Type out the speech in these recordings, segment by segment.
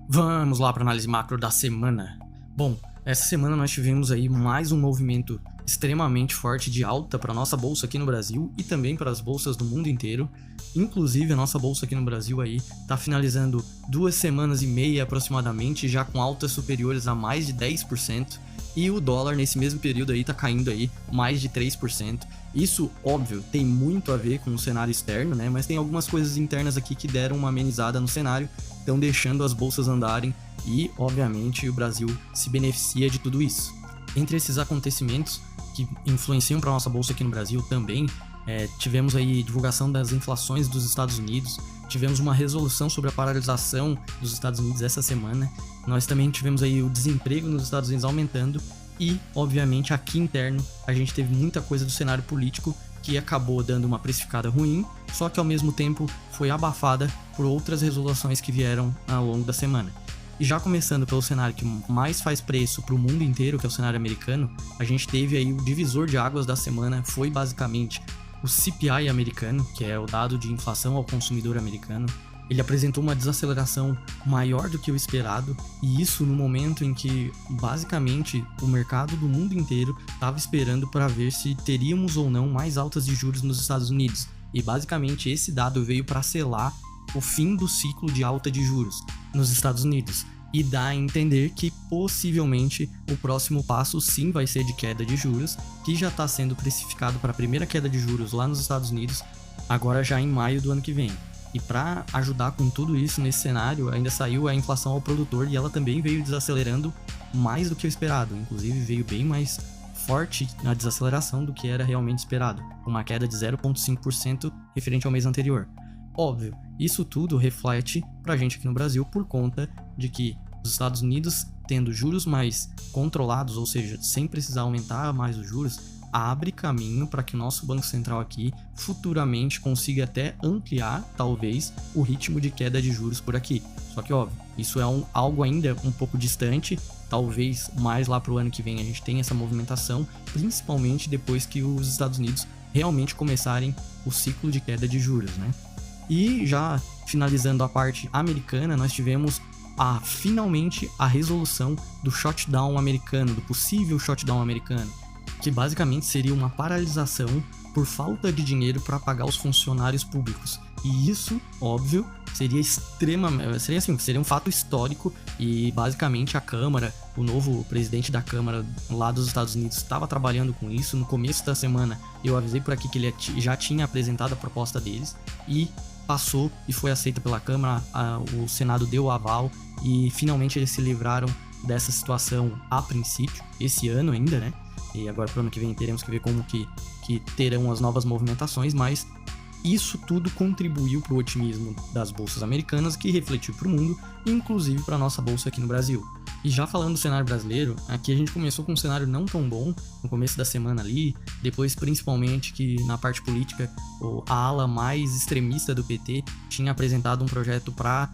Vamos lá para a análise macro da semana. Bom, essa semana nós tivemos aí mais um movimento extremamente forte de alta para a nossa bolsa aqui no Brasil e também para as bolsas do mundo inteiro. Inclusive a nossa bolsa aqui no Brasil aí está finalizando 2 semanas e meia aproximadamente, já com altas superiores a mais de 10%, e o dólar nesse mesmo período aí está caindo aí mais de 3%. Isso, óbvio, tem muito a ver com o cenário externo, né? Mas tem algumas coisas internas aqui que deram uma amenizada no cenário, estão deixando as bolsas andarem e, obviamente, o Brasil se beneficia de tudo isso. Entre esses acontecimentos que influenciam para a nossa bolsa aqui no Brasil também, tivemos aí divulgação das inflações dos Estados Unidos, tivemos uma resolução sobre a paralisação dos Estados Unidos essa semana, nós também tivemos aí o desemprego nos Estados Unidos aumentando e, obviamente, aqui interno a gente teve muita coisa do cenário político que acabou dando uma precificada ruim, só que ao mesmo tempo foi abafada por outras resoluções que vieram ao longo da semana. E já começando pelo cenário que mais faz preço para o mundo inteiro, que é o cenário americano, a gente teve aí o divisor de águas da semana, foi basicamente o CPI americano, que é o dado de inflação ao consumidor americano. Ele apresentou uma desaceleração maior do que o esperado, e isso no momento em que, basicamente, o mercado do mundo inteiro estava esperando para ver se teríamos ou não mais altas de juros nos Estados Unidos. E basicamente esse dado veio para selar o fim do ciclo de alta de juros nos Estados Unidos. E dá a entender que possivelmente o próximo passo sim vai ser de queda de juros, que já está sendo precificado para a primeira queda de juros lá nos Estados Unidos, agora já em maio do ano que vem. E para ajudar com tudo isso nesse cenário, ainda saiu a inflação ao produtor e ela também veio desacelerando mais do que o esperado. Inclusive veio bem mais forte na desaceleração do que era realmente esperado, uma queda de 0,5% referente ao mês anterior. Óbvio, isso tudo reflete pra gente aqui no Brasil por conta de que os Estados Unidos, tendo juros mais controlados, ou seja, sem precisar aumentar mais os juros, abre caminho para que o nosso Banco Central aqui futuramente consiga até ampliar, talvez, o ritmo de queda de juros por aqui. Só que, óbvio, isso é algo ainda um pouco distante, talvez mais lá para o ano que vem a gente tenha essa movimentação, principalmente depois que os Estados Unidos realmente começarem o ciclo de queda de juros, né? E já finalizando a parte americana, nós tivemos finalmente a resolução do shutdown americano, do possível shutdown americano, que basicamente seria uma paralisação por falta de dinheiro para pagar os funcionários públicos. E isso, óbvio, seria um fato histórico e basicamente a Câmara, o novo presidente da Câmara lá dos Estados Unidos estava trabalhando com isso. No começo da semana eu avisei por aqui que ele já tinha apresentado a proposta deles e passou e foi aceita pela Câmara, o Senado deu o aval e finalmente eles se livraram dessa situação a princípio, esse ano ainda, né? E agora pro ano que vem teremos que ver como que terão as novas movimentações, mas isso tudo contribuiu para o otimismo das bolsas americanas, que refletiu para o mundo, inclusive para a nossa bolsa aqui no Brasil. E já falando do cenário brasileiro, aqui a gente começou com um cenário não tão bom no começo da semana ali, depois principalmente que na parte política a ala mais extremista do PT tinha apresentado um projeto para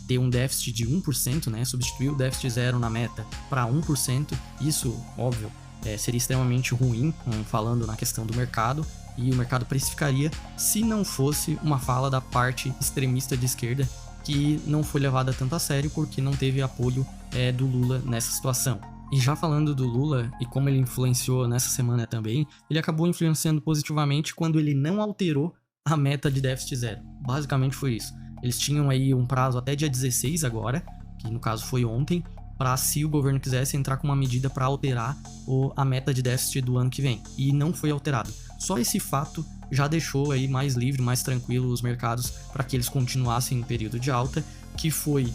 ter um déficit de 1%, né, substituir o déficit zero na meta para 1%, isso, óbvio, seria extremamente ruim, falando na questão do mercado, e o mercado precificaria se não fosse uma fala da parte extremista de esquerda que não foi levada tanto a sério porque não teve apoio do Lula nessa situação. E já falando do Lula e como ele influenciou nessa semana também, ele acabou influenciando positivamente quando ele não alterou a meta de déficit zero. Basicamente foi isso. Eles tinham aí um prazo até dia 16 agora, que no caso foi ontem, para se o governo quisesse entrar com uma medida para alterar a meta de déficit do ano que vem. E não foi alterado. Só esse fato já deixou aí mais livre, mais tranquilo os mercados para que eles continuassem em período de alta, que foi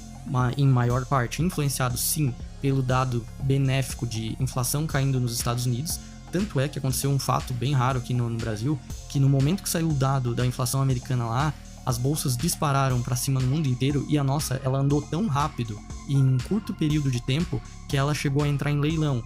em maior parte influenciado sim pelo dado benéfico de inflação caindo nos Estados Unidos. Tanto é que aconteceu um fato bem raro aqui no Brasil, que no momento que saiu o dado da inflação americana lá, as bolsas dispararam para cima no mundo inteiro e a nossa, ela andou tão rápido e em um curto período de tempo que ela chegou a entrar em leilão.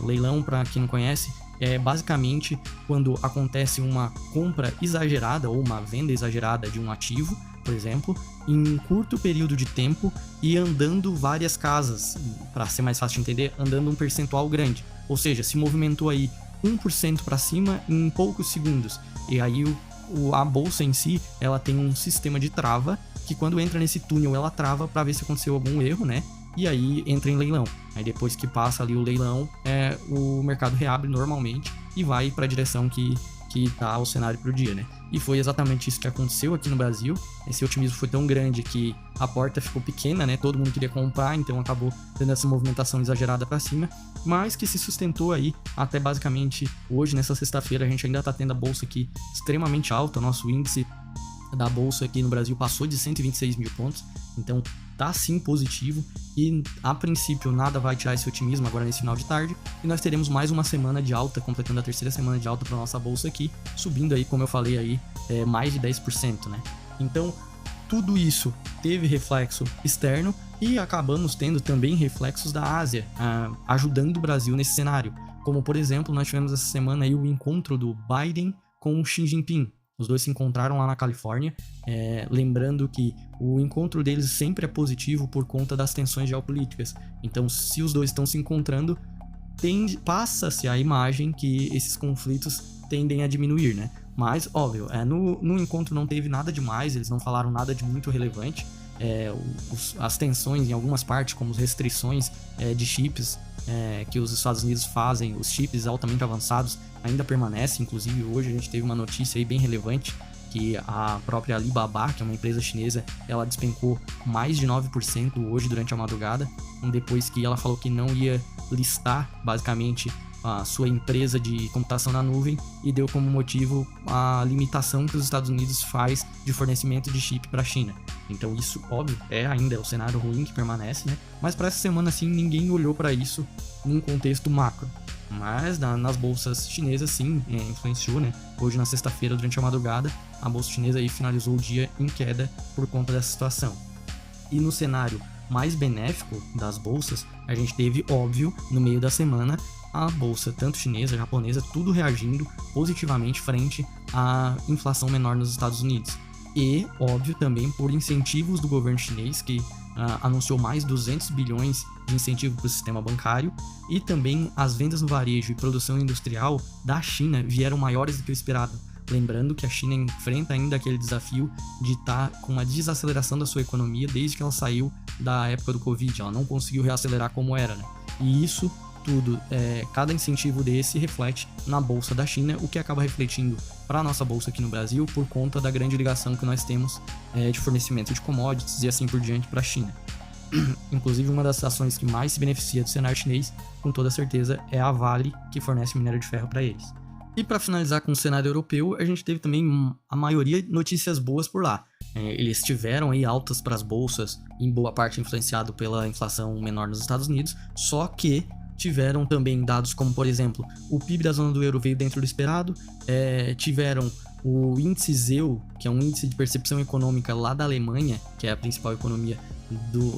Leilão, para quem não conhece, é basicamente quando acontece uma compra exagerada ou uma venda exagerada de um ativo, por exemplo, em um curto período de tempo e andando várias casas, para ser mais fácil de entender, andando um percentual grande. Ou seja, se movimentou aí 1% para cima em poucos segundos. E aí a bolsa em si, ela tem um sistema de trava, que quando entra nesse túnel, ela trava para ver se aconteceu algum erro, né? E aí entra em leilão. Aí depois que passa ali o leilão, o mercado reabre normalmente e vai para a direção que tá o cenário pro dia, né? E foi exatamente isso que aconteceu aqui no Brasil. Esse otimismo foi tão grande que a porta ficou pequena, né? Todo mundo queria comprar, então acabou tendo essa movimentação exagerada para cima, mas que se sustentou aí até basicamente hoje, nessa sexta-feira. A gente ainda tá tendo a bolsa aqui extremamente alta. Nosso índice da bolsa aqui no Brasil passou de 126 mil pontos, então tá sim positivo, e a princípio nada vai tirar esse otimismo agora nesse final de tarde, e nós teremos mais uma semana de alta, completando a terceira semana de alta para nossa bolsa aqui, subindo aí, como eu falei aí, mais de 10%, né? Então tudo isso teve reflexo externo e acabamos tendo também reflexos da Ásia, ajudando o Brasil nesse cenário, como por exemplo, nós tivemos essa semana aí o encontro do Biden com o Xi Jinping. Os dois se encontraram lá na Califórnia, lembrando que o encontro deles sempre é positivo por conta das tensões geopolíticas. Então, se os dois estão se encontrando, passa-se a imagem que esses conflitos tendem a diminuir, né? Mas, óbvio, no encontro não teve nada demais, eles não falaram nada de muito relevante. As tensões em algumas partes, como as restrições de chips que os Estados Unidos fazem, os chips altamente avançados, ainda permanecem. Inclusive hoje a gente teve uma notícia aí bem relevante, que a própria Alibaba, que é uma empresa chinesa, ela despencou mais de 9% hoje durante a madrugada, depois que ela falou que não ia listar basicamente a sua empresa de computação na nuvem, e deu como motivo a limitação que os Estados Unidos faz de fornecimento de chip para a China. Então isso, óbvio, ainda é o cenário ruim que permanece, né? Mas para essa semana, assim, ninguém olhou para isso num contexto macro. Mas nas bolsas chinesas, sim, influenciou, né? Hoje, na sexta-feira, durante a madrugada, a bolsa chinesa aí finalizou o dia em queda por conta dessa situação. E no cenário mais benéfico das bolsas, a gente teve, óbvio, no meio da semana, a bolsa, tanto chinesa, japonesa, tudo reagindo positivamente frente à inflação menor nos Estados Unidos. E, óbvio, também por incentivos do governo chinês, que anunciou mais 200 bilhões de incentivo para o sistema bancário, e também as vendas no varejo e produção industrial da China vieram maiores do que o esperado. Lembrando que a China enfrenta ainda aquele desafio de estar com uma desaceleração da sua economia desde que ela saiu da época do Covid. Ela não conseguiu reacelerar como era, né? E isso tudo, cada incentivo desse reflete na bolsa da China, o que acaba refletindo para a nossa bolsa aqui no Brasil por conta da grande ligação que nós temos de fornecimento de commodities e assim por diante para a China. Inclusive, uma das ações que mais se beneficia do cenário chinês, com toda certeza, é a Vale, que fornece minério de ferro para eles. E para finalizar com o cenário europeu, a gente teve também a maioria notícias boas por lá. Eles tiveram aí altas para as bolsas, em boa parte influenciado pela inflação menor nos Estados Unidos, só que tiveram também dados como, por exemplo, o PIB da zona do euro veio dentro do esperado, tiveram o índice ZEW, que é um índice de percepção econômica lá da Alemanha, que é a principal economia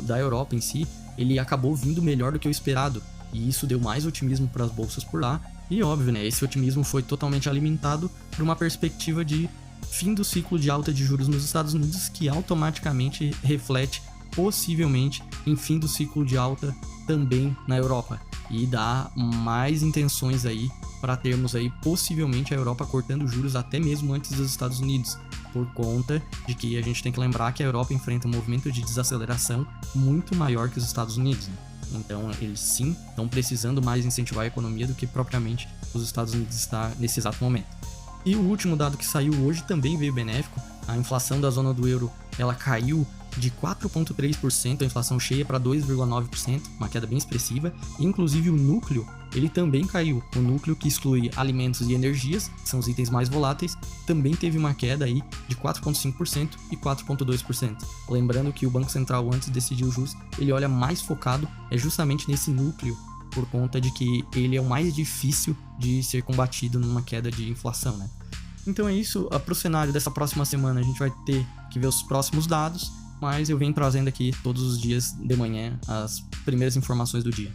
da Europa em si, ele acabou vindo melhor do que o esperado, e isso deu mais otimismo para as bolsas por lá. E óbvio, né, esse otimismo foi totalmente alimentado por uma perspectiva de fim do ciclo de alta de juros nos Estados Unidos, que automaticamente reflete possivelmente em fim do ciclo de alta também na Europa, e dá mais intenções aí para termos aí possivelmente a Europa cortando juros até mesmo antes dos Estados Unidos, por conta de que a gente tem que lembrar que a Europa enfrenta um movimento de desaceleração muito maior que os Estados Unidos, né? Então eles sim estão precisando mais incentivar a economia do que propriamente os Estados Unidos está nesse exato momento. E o último dado que saiu hoje também veio benéfico. A inflação da zona do euro, ela caiu de 4,3%, a inflação cheia, para 2,9%, uma queda bem expressiva. Inclusive o núcleo, ele também caiu. O núcleo, que exclui alimentos e energias, que são os itens mais voláteis, também teve uma queda aí de 4,5% e 4,2%. Lembrando que o Banco Central, antes de decidir o juros, ele olha mais focado justamente nesse núcleo, por conta de que ele é o mais difícil de ser combatido numa queda de inflação, né? Então é isso. Para o cenário dessa próxima semana, a gente vai ter que ver os próximos dados, mas eu venho trazendo aqui todos os dias de manhã as primeiras informações do dia.